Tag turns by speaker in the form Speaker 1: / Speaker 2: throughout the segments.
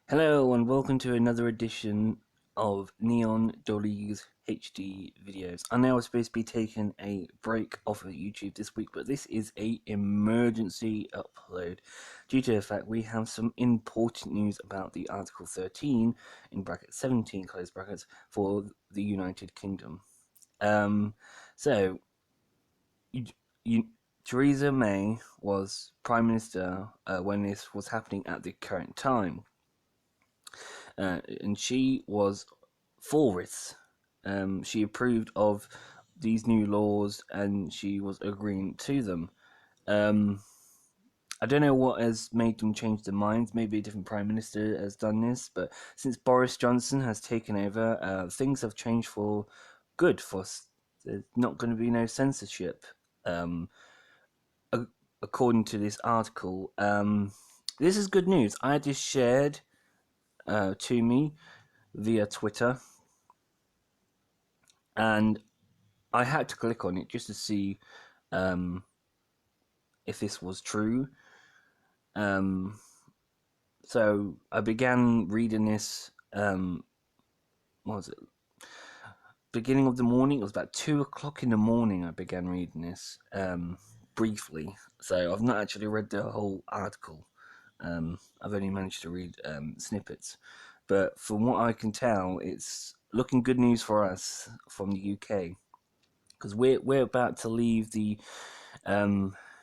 Speaker 1: Hello and welcome to another edition of Neon Dolly's HD videos. I know I was supposed to be taking a break off of YouTube this week, but this is a emergency upload due to the fact we have some important news about the Article 13 in brackets 17 close brackets for the United Kingdom. So Theresa May was Prime Minister when this was happening at the current time. And she was for it. She approved of these new laws and she was agreeing to them. I don't know what has made them change their minds. Maybe a different prime minister has done this, but since Boris Johnson has taken over, things have changed for good. There's not going to be no censorship, according to this article. This is good news. I had this shared to me via Twitter, and I had to click on it just to see if this was true. So I began reading this. What was it? Beginning of the morning. It was about 2 o'clock in the morning. I began reading this briefly. So I've not actually read the whole article. I've only managed to read snippets. But from what I can tell, it's looking good news for us from the UK, because we're about to leave the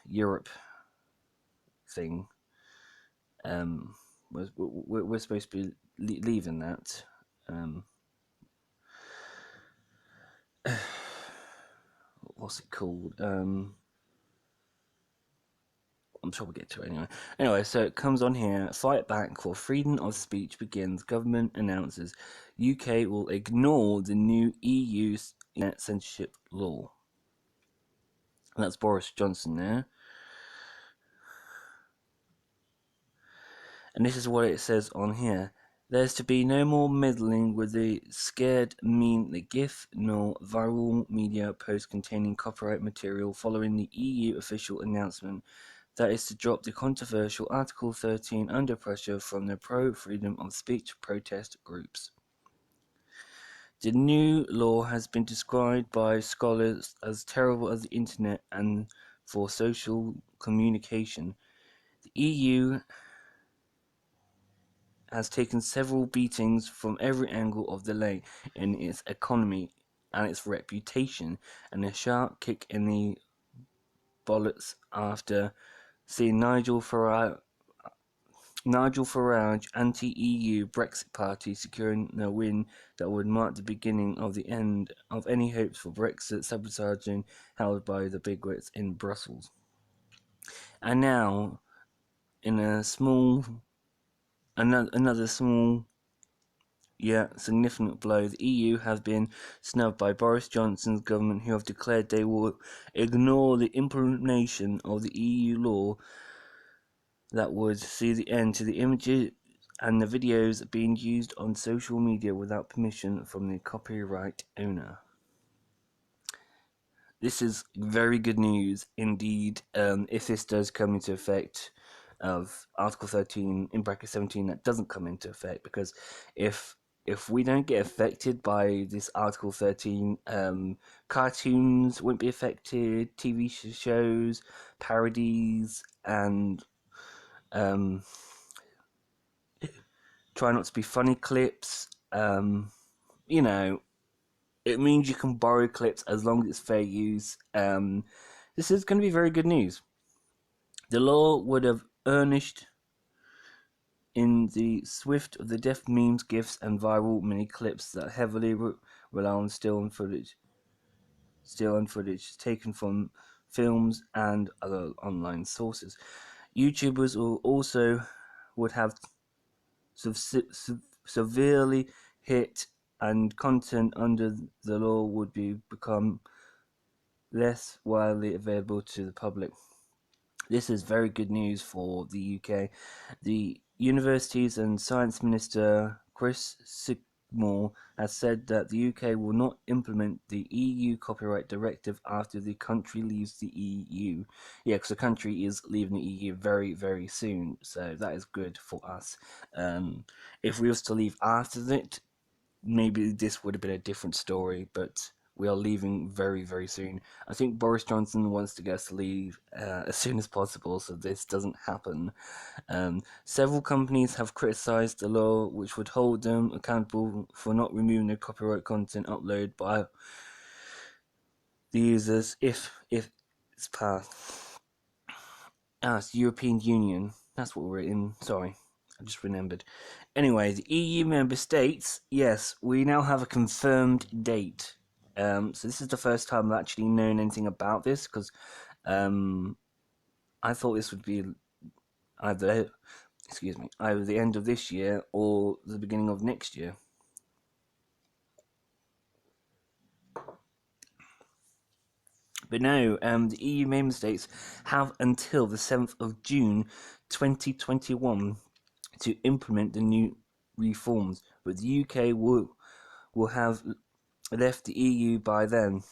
Speaker 1: Europe thing. We're supposed to be leaving that. What's it called? I'm sure we'll get to it anyway. Anyway, so it comes on here. Fight back for freedom of speech begins. Government announces UK will ignore the new EU censorship law. And that's Boris Johnson there. And this is what it says on here. There's to be no more meddling with the scared meme, the GIF, nor viral media posts containing copyright material following the EU official announcement that is to drop the controversial Article 13 under pressure from the pro-freedom of speech protest groups. The new law has been described by scholars as terrible as the internet and for social communication. The EU has taken several beatings from every angle of the lay in its economy and its reputation, and a sharp kick in the bollocks after seeing Nigel Farage anti-EU Brexit party securing a win that would mark the beginning of the end of any hopes for Brexit sabotaging held by the bigwigs in Brussels. And now, in another small yet significant blow, the EU have been snubbed by Boris Johnson's government, who have declared they will ignore the implementation of the EU law that would see the end to the images and the videos being used on social media without permission from the copyright owner. This is very good news indeed, if this does come into effect of Article 13 in bracket 17 that doesn't come into effect, because if we don't get affected by this Article 13, cartoons won't be affected, TV shows, parodies, and try not to be funny clips. You know, it means you can borrow clips as long as it's fair use. This is going to be very good news. The law would have urged in the swift of the deaf memes, gifs, and viral mini clips that heavily rely on still footage taken from films and other online sources. YouTubers would have severely hit, and content under the law would become less widely available to the public. This is very good news for the UK. The Universities and Science Minister Chris Moore has said that the UK will not implement the EU copyright directive after the country leaves the EU. Yeah, because the country is leaving the EU very, very soon, so that is good for us. If we was to leave after that, maybe this would have been a different story, but we are leaving very, very soon. I think Boris Johnson wants to get us to leave as soon as possible, so this doesn't happen. Several companies have criticized the law, which would hold them accountable for not removing the copyright content uploaded by the users if it's passed. It's the European Union. That's what we're in. Sorry, I just remembered. Anyway, the EU member states, yes, we now have a confirmed date. So this is the first time I've actually known anything about this, because I thought this would be either either the end of this year or the beginning of next year. But no, the EU member states have until the 7th of June 2021 to implement the new reforms, but the UK will have left the EU by then.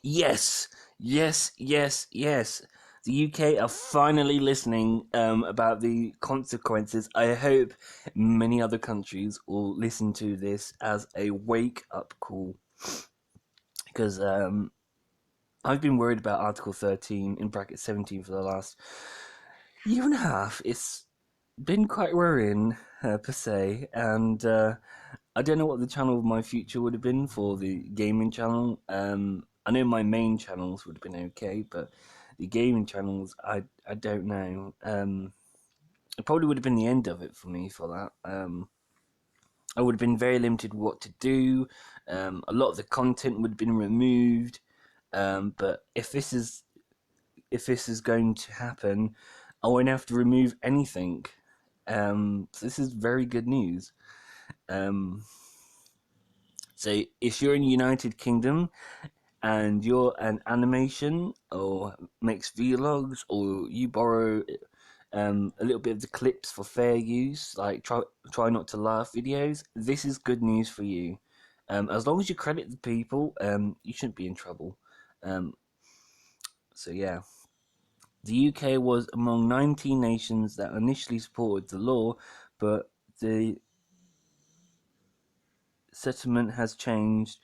Speaker 1: Yes, yes, yes, yes. The UK are finally listening about the consequences. I hope many other countries will listen to this as a wake-up call. Because I've been worried about Article 13 in bracket 17 for the last year and a half. It's been quite worrying, per se, and I don't know what the channel of my future would have been for the gaming channel. I know my main channels would have been okay, but the gaming channels, I don't know. It probably would have been the end of it for me for that. I would have been very limited what to do. A lot of the content would have been removed. But if this is going to happen, I won't have to remove anything. So this is very good news. So if you're in the United Kingdom and you're an animation or makes vlogs, or you borrow a little bit of the clips for fair use, like try not to laugh videos, this is good news for you. As long as you credit the people, you shouldn't be in trouble. So yeah. The UK was among 19 nations that initially supported the law, but the settlement has changed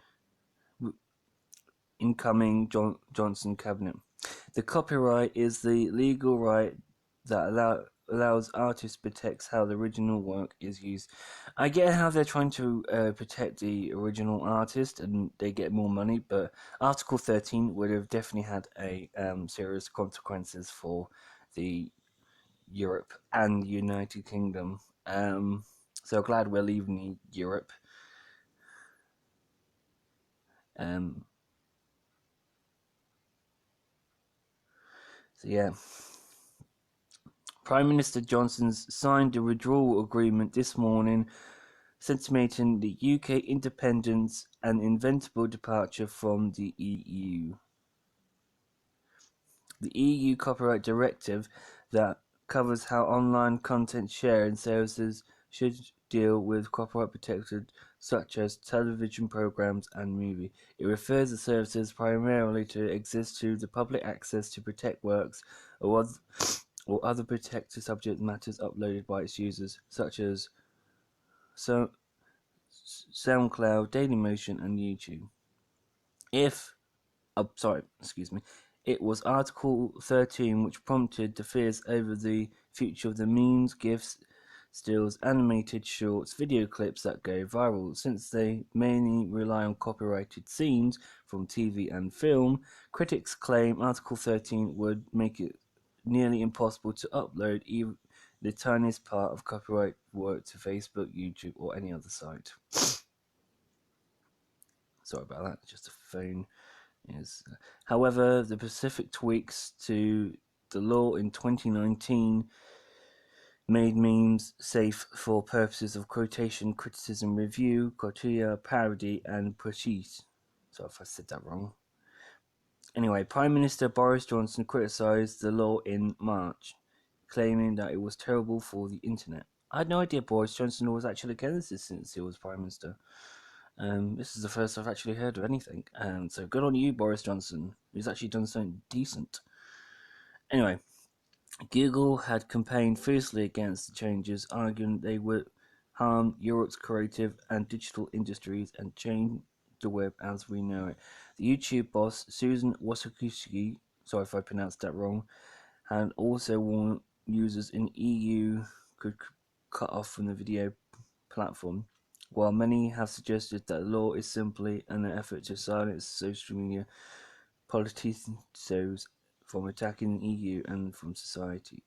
Speaker 1: incoming Johnson cabinet. The copyright is the legal right that allows artists protects how the original work is used. I get how they're trying to protect the original artist and they get more money, but Article 13 would have definitely had a serious consequences for the Europe and United Kingdom. So glad we're leaving Europe. So yeah. Prime Minister Johnson's signed a withdrawal agreement this morning, sentimenting the UK independence and inevitable departure from the EU. The EU Copyright Directive that covers how online content sharing services should deal with copyright protected such as television programs and movies. It refers the services primarily to exist to the public access to protect works or other protected subject matters uploaded by its users, such as SoundCloud, Dailymotion, and YouTube. It was Article 13 which prompted the fears over the future of the memes, GIFs, stills, animated shorts, video clips that go viral. Since they mainly rely on copyrighted scenes from TV and film, critics claim Article 13 would make it nearly impossible to upload even the tiniest part of copyright work to Facebook, YouTube, or any other site. Sorry about that, just a phone. However, the specific tweaks to the law in 2019 made memes safe for purposes of quotation, criticism, review, criteria, parody, and praise. Sorry if I said that wrong. Anyway, Prime Minister Boris Johnson criticised the law in March, claiming that it was terrible for the internet. I had no idea Boris Johnson was actually against this since he was Prime Minister. This is the first I've actually heard of anything. So good on you, Boris Johnson, who's actually done something decent. Anyway, Google had campaigned fiercely against the changes, arguing they would harm Europe's creative and digital industries and change the web as we know it. The YouTube boss, Susan Wojcicki, sorry if I pronounced that wrong, had also warned users in EU could cut off from the video platform. While many have suggested that the law is simply an effort to silence social media politicians from attacking the EU and from society.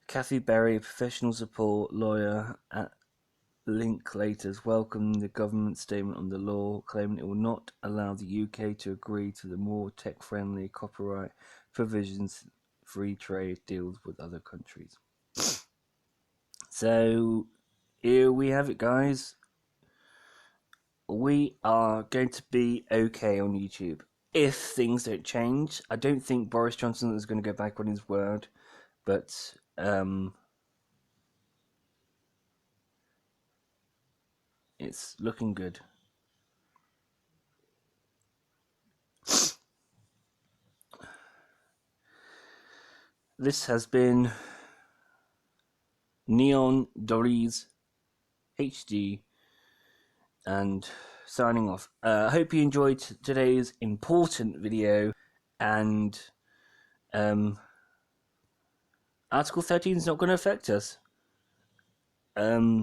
Speaker 1: Kathy Berry, a professional support lawyer at Linklaters, welcomed the government's statement on the law, claiming it will not allow the UK to agree to the more tech-friendly copyright provisions free trade deals with other countries. So, here we have it, guys. We are going to be okay on YouTube if things don't change. I don't think Boris Johnson is going to go back on his word, but it's looking good. This has been Neon Dories HD and signing off. I hope you enjoyed today's important video, and Article 13 is not going to affect us. Woohoo!